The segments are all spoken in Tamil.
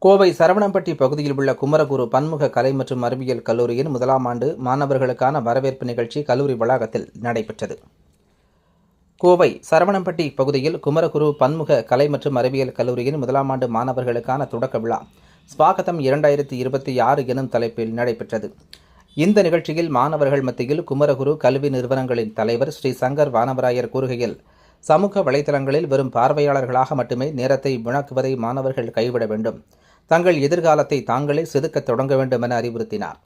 கோவை சரவணம்பட்டி பகுதியில் உள்ள குமரகுரு பன்முக கலை மற்றும் அறிவியல் கல்லூரியின் முதலாம் ஆண்டு மாணவர்களுக்கான வரவேற்பு நிகழ்ச்சி கல்லூரி வளாகத்தில் நடைபெற்றது. கோவை சரவணம்பட்டி பகுதியில் குமரகுரு பன்முக கலை மற்றும் அறிவியல் கல்லூரியின் முதலாம் ஆண்டு மாணவர்களுக்கான தொடக்க விழா ஸ்வாகதம் 2026 எனும் தலைப்பில் நடைபெற்றது. இந்த நிகழ்ச்சியில் மாணவர்கள் மத்தியில் குமரகுரு கல்வி நிறுவனங்களின் தலைவர் ஸ்ரீ சங்கர் வானவராயர் கூறுகையில், சமூக வலைதளங்களில் வெறும் பார்வையாளர்களாக மட்டுமே நேரத்தை வீணாக்குவதை மாணவர்கள் கைவிட வேண்டும், தங்கள் எதிர்காலத்தை தாங்களே செதுக்கத் தொடங்க வேண்டும் என அறிவுறுத்தினார்.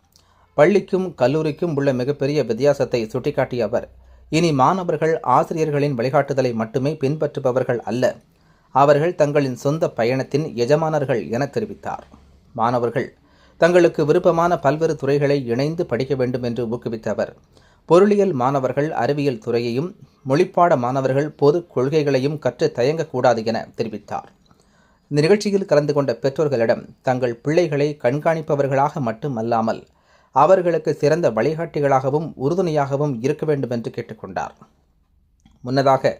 பள்ளிக்கும் கல்லூரிக்கும் உள்ள மிகப்பெரிய வித்தியாசத்தை சுட்டிக்காட்டிய அவர், இனி மாணவர்கள் ஆசிரியர்களின் வழிகாட்டுதலை மட்டுமே பின்பற்றுபவர்கள் அல்ல, அவர்கள் தங்களின் சொந்த பயணத்தின் எஜமானர்கள் என தெரிவித்தார். மாணவர்கள் தங்களுக்கு விருப்பமான பல்வேறு துறைகளை இணைந்து படிக்க வேண்டும் என்று ஊக்குவித்த அவர், பொருளியல் மாணவர்கள் அறிவியல் துறையையும், மொழிப்பாட மாணவர்கள் பொது கொள்கைகளையும் கற்று தயங்கக்கூடாது என தெரிவித்தார். இந்த நிகழ்ச்சியில் கலந்து கொண்ட பெற்றோர்களிடம் தங்கள் பிள்ளைகளை கண்காணிப்பவர்களாக மட்டுமல்லாமல் அவர்களுக்கு சிறந்த வழிகாட்டிகளாகவும் உறுதுணையாகவும் இருக்க வேண்டும் என்று கேட்டுக்கொண்டார். முன்னதாக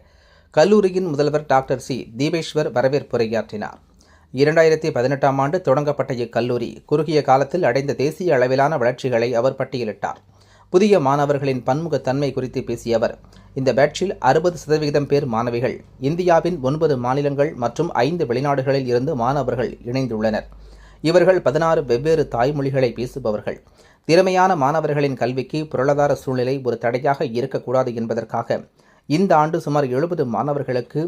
கல்லூரியின் முதல்வர் டாக்டர் சி தீபேஸ்வர் வரவேற்புரையாற்றினார். 2018ஆம் ஆண்டு தொடங்கப்பட்ட இக்கல்லூரி குறுகிய காலத்தில் அடைந்த தேசிய அளவிலான வளர்ச்சிகளை அவர் பட்டியலிட்டார். புதிய மாணவர்களின் பன்முகத்தன்மை குறித்து பேசிய அவர், இந்த பேட்சில் 60% பேர் மாணவிகள், இந்தியாவின் 9 மாநிலங்கள் மற்றும் 5 வெளிநாடுகளில் இருந்து மாணவர்கள் இணைந்துள்ளனர். இவர்கள் 16 வெவ்வேறு தாய்மொழிகளை பேசுபவர்கள். திறமையான மாணவர்களின் கல்விக்கு பொருளாதார சூழ்நிலை ஒரு தடையாக இருக்கக்கூடாது என்பதற்காக இந்த ஆண்டு சுமார் 70 மாணவர்களுக்கு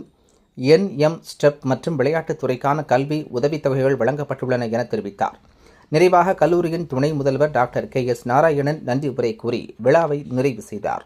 NM-STEP மற்றும் விளையாட்டுத் துறைக்கான கல்வி உதவித்தொகைகள் வழங்கப்பட்டுள்ளன என தெரிவித்தார். நிறைவாக கல்லூரியின் துணை முதல்வர் டாக்டர் KS நாராயணன் நன்றி உரை கூறி விழாவை நிறைவு செய்தார்.